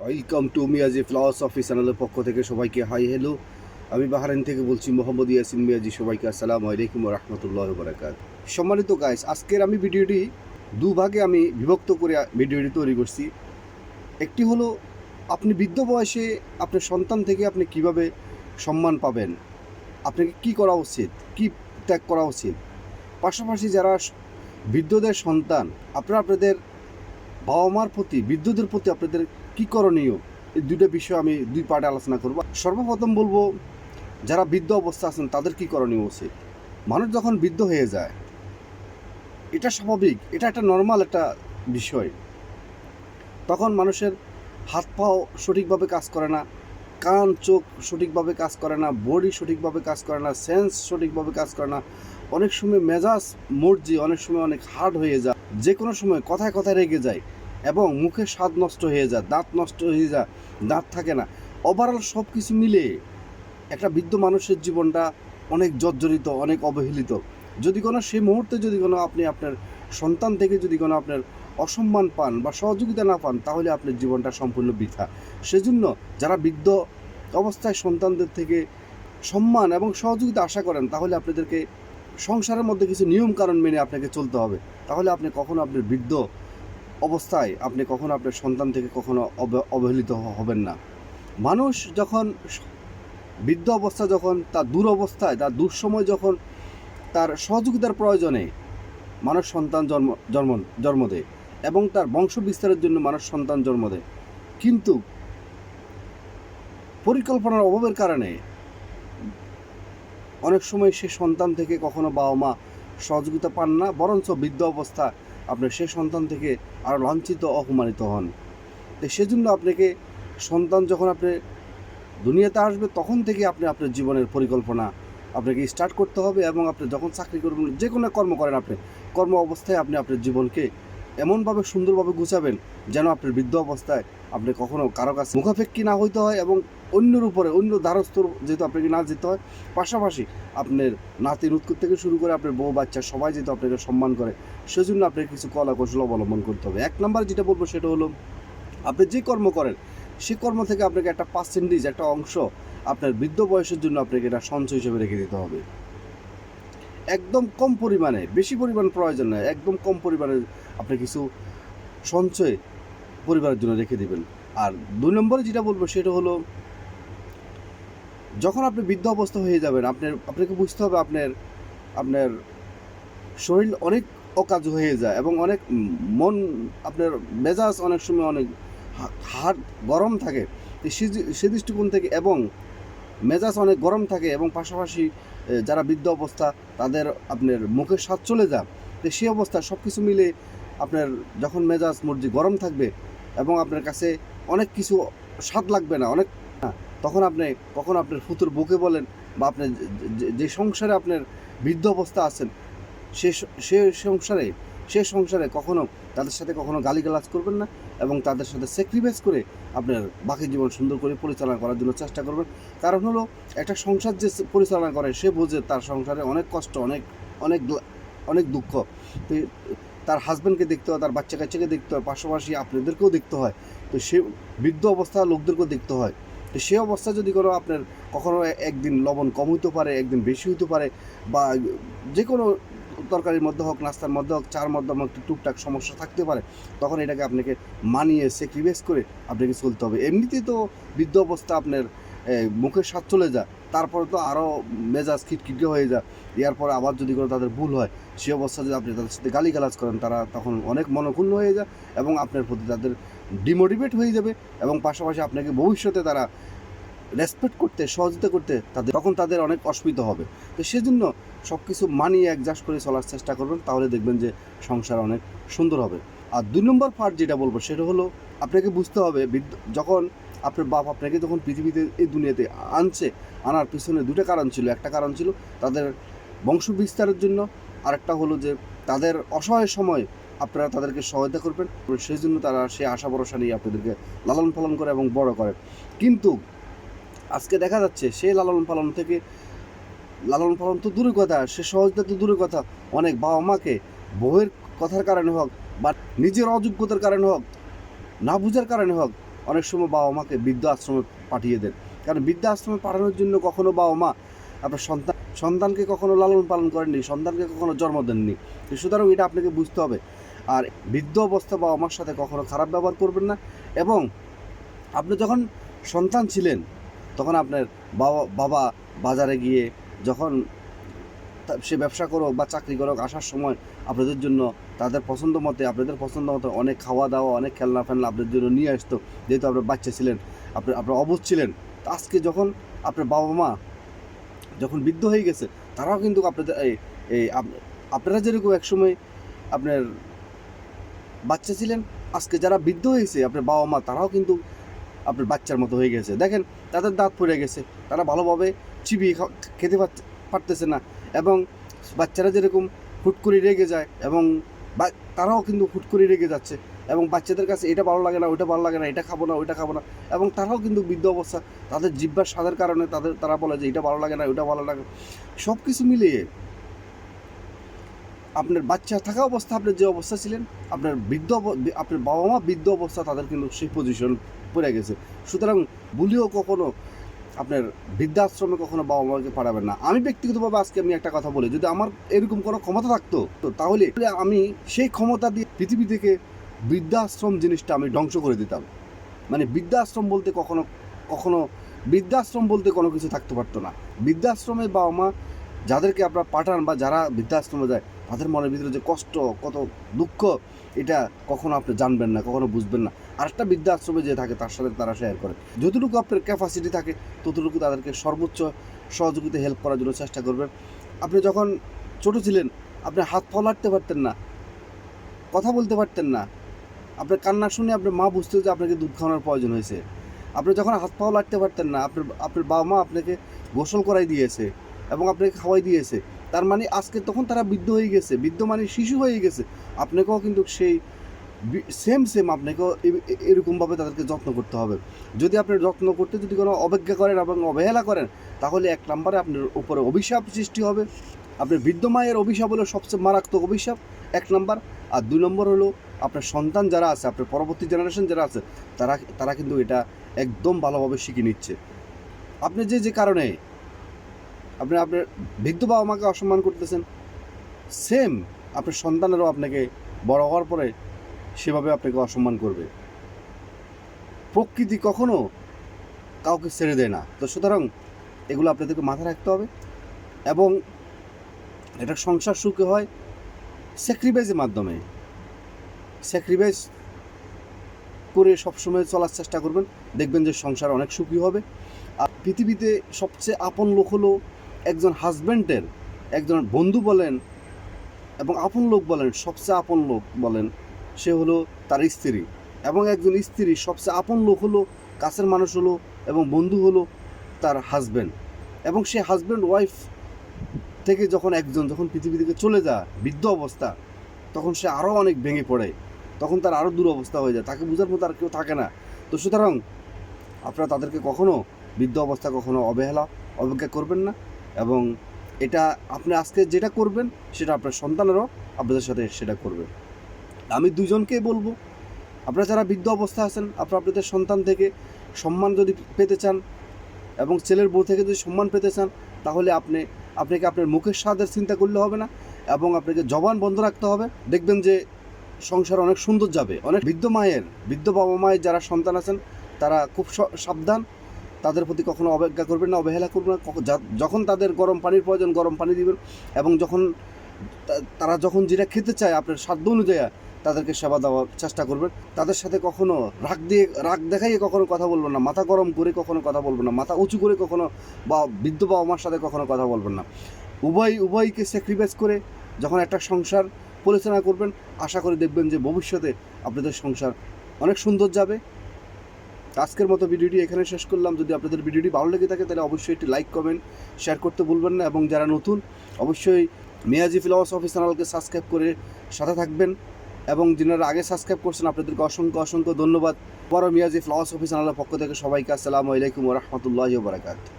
Welcome to Miyaji philosophy চ্যানেলের পক্ষ থেকে সবাইকে হাই হ্যালো। আমি বাহারাইন থেকে বলছি মোহাম্মদ ইয়াসিন মিয়াজি। সবাইকে আসসালামু আলাইকুম ওয়া রাহমাতুল্লাহি ওয়া বারাকাতুহু। সম্মানিত গাইস, আজকের আমি ভিডিওটি দুভাগে আমি বিভক্ত করে ভিডিওটি তৈরি করছি। একটি হলো আপনি বৃদ্ধ বয়সে আপনার সন্তান থেকে আপনি কিভাবে সম্মান পাবেন, আপনাকে কি করা উচিত, কি ত্যাগ করা উচিত। পাশাপাশি যারা বৃদ্ধদের সন্তান, আপনারা আপনাদের বাবা মার প্রতি, বৃদ্ধদের প্রতি আপনাদের কী করণীয়, এই দুইটা বিষয় আমি দুই পার্টে আলোচনা করব। সর্বপ্রথম বলবো, যারা বৃদ্ধ অবস্থা আছেন তাদের কী করণীয় উচিত। মানুষ যখন বৃদ্ধ হয়ে যায়, এটা স্বাভাবিক, এটা একটা নর্মাল একটা বিষয়। তখন মানুষের হাত পাও সঠিকভাবে কাজ করে না, কান চোখ সঠিকভাবে কাজ করে না, বডি সঠিকভাবে কাজ করে না, সেন্স সঠিকভাবে কাজ করে না। অনেক সময় মেজাজ মর্জি অনেক সময় অনেক হার্ড হয়ে যায়, যে কোনো সময় কথায় কথায় রেগে যায় এবং মুখের স্বাদ নষ্ট হয়ে যায়, দাঁত নষ্ট হয়ে যায়, দাঁত থাকে না। ওভারঅল সব কিছু মিলে একটা বৃদ্ধ মানুষের জীবনটা অনেক জর্জরিত, অনেক অবহেলিত। যদি কোনো সেই মুহূর্তে যদি কোনো আপনি আপনার সন্তান থেকে যদি কোনো আপনার অসম্মান পান বা সহযোগিতা না পান, তাহলে আপনার জীবনটা সম্পূর্ণ বৃথা। সেজন্য যারা বৃদ্ধ অবস্থায় সন্তানদের থেকে সম্মান এবং সহযোগিতা আশা করেন, তাহলে আপনাদেরকে সংসারের মধ্যে কিছু নিয়ম কানুন মেনে আপনাকে চলতে হবে। তাহলে আপনি কখনো আপনার বৃদ্ধ অবস্থায় আপনি কখনো আপনার সন্তান থেকে কখনো অবহেলিত হবেন না। মানুষ যখন বৃদ্ধ অবস্থা, যখন তার দুরবস্থায়, তার দুঃসময়, যখন তার সহযোগিতার প্রয়োজনে মানুষ সন্তান জন্ম দেয় এবং তার বংশ বিস্তারের জন্য মানুষ সন্তান জন্ম দেয়। কিন্তু পরিকল্পনার অভাবের কারণে অনেক সময় সে সন্তান থেকে কখনো বাবা মা সহযোগিতা পান না, বরঞ্চ বৃদ্ধ অবস্থা আপনার সে সন্তান থেকে আরও লাঞ্ছিত, অপমানিত হন। তো সেজন্য আপনাকে সন্তান যখন আপনি দুনিয়াতে আসবে, তখন থেকে আপনি আপনার জীবনের পরিকল্পনা আপনাকে স্টার্ট করতে হবে। এবং আপনি যখন চাকরি করবেন, যে কোনো কর্ম করেন, আপনি কর্ম অবস্থায় আপনি আপনার জীবনকে এমনভাবে সুন্দরভাবে গুছাবেন যেন আপনার বৃদ্ধ অবস্থায় আপনি কখনও কারো কাছে মুখাপেক্ষী না হইতে হয় এবং অন্যের উপরে, অন্য দ্বারস্থ যেহেতু আপনাকে না যেতে হয়। পাশাপাশি আপনার নাতি নুৎকুর থেকে শুরু করে আপনার বউ বাচ্চা সবাই যেহেতু আপনাকে সম্মান করে, সেজন্য আপনাকে কিছু কলা কৌশল অবলম্বন করতে হবে। এক নম্বর যেটা বলবো সেটা হলো, আপনি যে কর্ম করেন সে কর্ম থেকে আপনাকে একটা পার্সেন্টেজ, একটা অংশ আপনার বৃদ্ধ বয়সের জন্য আপনাকে এটা সঞ্চয় হিসেবে রেখে দিতে হবে। একদম কম পরিমাণে, বেশি পরিমাণ প্রয়োজন নয়, একদম কম পরিমাণে আপনি কিছু সঞ্চয় পরিবারের জন্য রেখে দিবেন। আর দুই নম্বরে যেটা বলবো সেটা হলো, যখন আপনি বৃদ্ধ অবস্থা হয়ে যাবেন, আপনাকে বুঝতে হবে আপনার আপনার শরীর অনেক অকাজ হয়ে যায় এবং অনেক মন, আপনার মেজাজ অনেক সময় অনেক হার্ড গরম থাকে। সে দৃষ্টিকোণ থেকে, এবং মেজাজ অনেক গরম থাকে এবং পাশাপাশি যারা বৃদ্ধ অবস্থা তাদের আপনার মুখের স্বাদ চলে যায়। তো সেই অবস্থা সব কিছু মিলে আপনার যখন মেজাজ মর্জি গরম থাকবে এবং আপনার কাছে অনেক কিছু স্বাদ লাগবে না, অনেক না, তখন আপনি কখন আপনার ফুতুর বুকে বলেন বা আপনার যে সংসারে আপনার বৃদ্ধ অবস্থা আছেন, সে সংসারে কখনো তাদের সাথে কখনো গালিগালাজ করবেন না এবং তাদের সাথে স্যাক্রিফাইস করে আপনার বাকি জীবন সুন্দর করে পরিচালনা করার জন্য চেষ্টা করবেন। কারণ হলো, একটা সংসার যে পরিচালনা করে সে বোঝে তার সংসারে অনেক কষ্ট, অনেক অনেক অনেক দুঃখ। তো তার হাজব্যান্ডকে দেখতে হয়, তার বাচ্চা কাচ্চাকে দেখতে হয়, পাশাপাশি আপনাদেরকেও দেখতে হয়। তো সে বৃদ্ধ অবস্থা লোকদেরকেও দেখতে হয়। তো সে অবস্থা যদি কোনো আপনার কখনো একদিন লবণ কম হইতে পারে, একদিন বেশি হইতে পারে, বা যে কোনো তরকারির মধ্যে হোক, নাস্তার মধ্যে হোক, চার মধ্যে হোক, একটু টুকটাক সমস্যা থাকতে পারে, তখন এটাকে আপনাকে মানিয়ে স্যাক্রিফাইস করে আপনাকে চলতে হবে। এমনিতেই তো বৃদ্ধ অবস্থা আপনার মুখের স্বাদ চলে যায়, তারপরে তো আরও মেজাজ খিটখিটে হয়ে যায়। এরপরে আবার যদি কোনো তাদের ভুল হয়, সে অবস্থা যদি আপনি তাদের সাথে গালিগালাজ করেন, তারা তখন অনেক মনক্ষুণ্ণ হয়ে যায় এবং আপনার প্রতি তাদের ডিমোটিভেট হয়ে যাবে। এবং পাশাপাশি আপনাকে ভবিষ্যতে তারা রেসপেক্ট করতে, সহযোগিতা করতে তখন তাদের অনেক অসুবিধা হবে। তো সেজন্য সব কিছু মানিয়ে অ্যাডজাস্ট করে চলার চেষ্টা করবেন, তাহলে দেখবেন যে সংসার অনেক সুন্দর হবে। আর দুই নম্বর পার্ট যেটা বলবো সেটা হলো, আপনাকে বুঝতে হবে যখন আপনার বাপ আপনাকে যখন পৃথিবীতে, এই দুনিয়াতে আনার পিছনে দুটো কারণ ছিল। একটা কারণ ছিল তাদের বংশ বিস্তারের জন্য, আরেকটা হলো যে তাদের অসহায় সময় আপনারা তাদেরকে সহায়তা করবেন। সেই জন্য তারা সে আশা ভরসা নিয়ে আপনাদেরকে লালন পালন করে এবং বড় করে। কিন্তু আজকে দেখা যাচ্ছে সে লালন পালন তো দূরের কথা, সে সহজতা তো দূরের কথা, অনেক বাবা মাকে বউয়ের কথার কারণে হোক বা নিজের অযোগ্যতার কারণে হোক, না বুঝার কারণে হোক, অনেক সময় বাবা মাকে বৃদ্ধ আশ্রমে পাঠিয়ে দেন, কারণ বৃদ্ধ আশ্রমে পাঠানোর জন্য কখনো বাবা মা আপনার সন্তানকে কখনো লালন পালন করেননি, সন্তানকে কখনো জন্ম দেননি। সুতরাং এটা আপনাকে বুঝতে হবে। আর বৃদ্ধ অবস্থা বাবা মার সাথে কখনো খারাপ ব্যবহার করবেন না। এবং আপনি যখন সন্তান ছিলেন তখন আপনার বাবা বাজারে গিয়ে যখন সে ব্যবসা করুক বা চাকরি করুক, আসার সময় আপনাদের জন্য তাদের আপনাদের পছন্দ মতো অনেক খাওয়া দাওয়া, অনেক খেলনা ফেলনা আপনাদের জন্য নিয়ে আসতো, যেহেতু আপনার বাচ্চা ছিলেন, আপনার অবুঝ ছিলেন। আজকে যখন আপনার বাবা মা যখন বৃদ্ধ হয়ে গেছে, তারাও কিন্তু আপনাদের আপনারা যেরকম একসময় আপনার বাচ্চা ছিলেন, আজকে যারা বৃদ্ধ হয়েছে আপনার বাবা মা, তারাও কিন্তু আপনার বাচ্চার মতো হয়ে গেছে। দেখেন তাদের দাঁত পড়ে গেছে, তারা ভালোভাবে চিবিয়ে খেতে পারতেছে না। এবং বাচ্চারা যেরকম হুট করে রেগে যায়, এবং তারাও কিন্তু হুট করে রেগে যাচ্ছে, এবং বাচ্চাদের কাছে এটা ভালো লাগে না, ওইটা ভালো লাগে না, এটা খাবো না, ওইটা খাবো না। এবং তারাও কিন্তু বৃদ্ধ অবস্থা, তাদের জিহ্বার স্বাদের কারণে তারা বলে যে এটা ভালো লাগে না, ওইটা ভালো লাগে। সব কিছু মিলিয়ে আপনার বাচ্চা থাকা অবস্থা, আপনার যে অবস্থা ছিলেন, আপনার বাবা মা বৃদ্ধ অবস্থা, তাদের কিন্তু সেই পজিশন পড়ে গেছে। সুতরাং ভুলেও কখনো আপনার বৃদ্ধাশ্রমে কখনো বাবা মাকে পাঠাবেন না। আমি ব্যক্তিগতভাবে আজকে আমি একটা কথা বলি, যদি আমার এরকম কোনো ক্ষমতা থাকতো তো তাহলে আমি সেই ক্ষমতা দিয়ে পৃথিবী থেকে বৃদ্ধাশ্রম জিনিসটা আমি ধ্বংস করে দিতাম। মানে বৃদ্ধাশ্রম বলতে কখনো বৃদ্ধাশ্রম বলতে কোনো কিছু থাকতে পারতো না। বৃদ্ধাশ্রমে বাবা মা যাদেরকে আপনারা পাঠান বা যারা বৃদ্ধাশ্রমে যায়, তাদের মনের ভিতরে যে কষ্ট, কত দুঃখ, এটা কখনো আপনি জানবেন না, কখনো বুঝবেন না। আরেকটা বৃদ্ধাশ্রমে যে থাকে তার সাথে তারা শেয়ার করে। যতটুকু আপনার ক্যাপাসিটি থাকে ততটুকু তাদেরকে সর্বোচ্চ সহযোগিতা হেল্প করার জন্য চেষ্টা করবেন। আপনি যখন ছোটো ছিলেন, আপনি হাত পা লাড়তে পারতেন না, কথা বলতে পারতেন না, আপনার কান্না শুনে আপনার মা বুঝতে যে আপনাকে দুধ খাওয়ানোর প্রয়োজন হয়েছে। আপনি যখন হাত পাও লাড়তে পারতেন না, আপনার বাবা মা আপনাকে গোসল করাই দিয়েছে এবং আপনাকে খাওয়াই দিয়েছে। তার মানে আজকে তখন তারা বৃদ্ধ হয়ে গেছে, বৃদ্ধ মানে শিশু হয়ে গেছে। আপনাকেও কিন্তু সেই সেম আপনাকেও এরকমভাবে তাদেরকে যত্ন করতে হবে। যদি আপনার যত্ন করতে যদি কোনো অবজ্ঞা করেন এবং অবহেলা করেন, তাহলে এক নম্বরে আপনার উপরে অভিশাপ সৃষ্টি হবে। আপনার বৃদ্ধ মায়ের অভিশাপ হলো সবচেয়ে মারাত্মক অভিশাপ, এক নম্বর। আর দুই নম্বর হলো আপনার সন্তান যারা আছে, আপনার পরবর্তী জেনারেশন যারা আছে, তারা কিন্তু এটা একদম ভালোভাবে শিখে নিচ্ছে। আপনি যে কারণে আপনার বৃদ্ধ বাবা মাকে অসম্মান করতেছেন, সেম আপনার সন্তানেরও আপনাকে বড় হওয়ার পরে সেভাবে আপনাকে অসম্মান করবে। প্রকৃতি কখনো কাউকে ছেড়ে দেয় না। তো সুতরাং এগুলো আপনাদেরকে মাথায় রাখতে হবে। এবং এটা সংসার সুখে হয় স্যাক্রিফাইসের মাধ্যমে। স্যাক্রিফাইস করে সবসময় চলার চেষ্টা করবেন, দেখবেন যে সংসার অনেক সুখী হবে। আর পৃথিবীতে সবচেয়ে আপন লোক হলো একজন হাজব্যান্ডের, একজন বন্ধু বলেন এবং আপন লোক বলেন, সবচেয়ে আপন লোক বলেন সে হলো তার স্ত্রী। এবং একজন স্ত্রীর সবচেয়ে আপন লোক হলো, কাছের মানুষ হলো এবং বন্ধু হলো তার হাজব্যান্ড। এবং সে হাজব্যান্ড ওয়াইফ থেকে যখন পৃথিবী থেকে চলে যায় বৃদ্ধ অবস্থা, তখন সে আরও অনেক ভেঙে পড়ে, তখন তার আরও দুরবস্থা হয়ে যায়, তাকে বোঝার মতো আর কেউ থাকে না। তো সুতরাং আপনারা তাদেরকে কখনো বৃদ্ধ অবস্থা কখনো অবজ্ঞা করবেন না। এবং এটা আপনি আজকে যেটা করবেন সেটা আপনার সন্তানেরও আপনাদের সাথে সেটা করবে। আমি দুজনকেই বলবো, আপনারা যারা বৃদ্ধ অবস্থা আছেন, আপনাদের সন্তান থেকে সম্মান যদি পেতে চান এবং ছেলের বউ থেকে যদি সম্মান পেতে চান, তাহলে আপনাকে আপনার মুখের স্বাদের চিন্তা করলে হবে না, এবং আপনাকে জবান বন্ধ রাখতে হবে। দেখবেন যে সংসার অনেক সুন্দর যাবে। অনেক বৃদ্ধ বাবা মায়ের যারা সন্তান আছেন, তারা খুব সাবধান, তাদের প্রতি কখনো অবজ্ঞা করবেন না, অবহেলা করবেন না। যখন তাদের গরম পানির প্রয়োজন গরম পানি দিবেন, এবং তারা যখন যেটা খেতে চায় আপনার সাধ্য অনুযায়ী তাদেরকে সেবা দেওয়ার চেষ্টা করবেন। তাদের সাথে কখনো রাগ দেখাইয়ে কখনো কথা বলবেন না, মাথা গরম করে কখনো কথা বলবেন না, মাথা উঁচু করে কখনো বৃদ্ধ বাবা মার সাথে কখনো কথা বলবেন না। উভয়কে স্যাক্রিফাইস করে যখন একটা সংসার পরিচালনা করবেন, আশা করে দেখবেন যে ভবিষ্যতে আপনাদের সংসার অনেক সুন্দর যাবে। আজকের মতো ভিডিওটি এখানে শেষ করলাম। যদি আপনাদের ভিডিওটি ভালো লেগে থাকে তাহলে অবশ্যই একটি লাইক, কমেন্ট, শেয়ার করতে ভুলবেন না। এবং যারা নতুন, অবশ্যই মিয়াজি ফিলসফি চ্যানেলকে সাবস্ক্রাইব করে সাথে থাকবেন। এবং যিনারা আগে সাবস্ক্রাইব করছেন আপনাদেরকে অসংখ্য ধন্যবাদ। বড় মিয়াজি ফিলসফি চ্যানেলের পক্ষ থেকে সবাইকে আসসালামু আলাইকুম ওয়া রাহমাতুল্লাহি ওয়া বারাকাতুহু।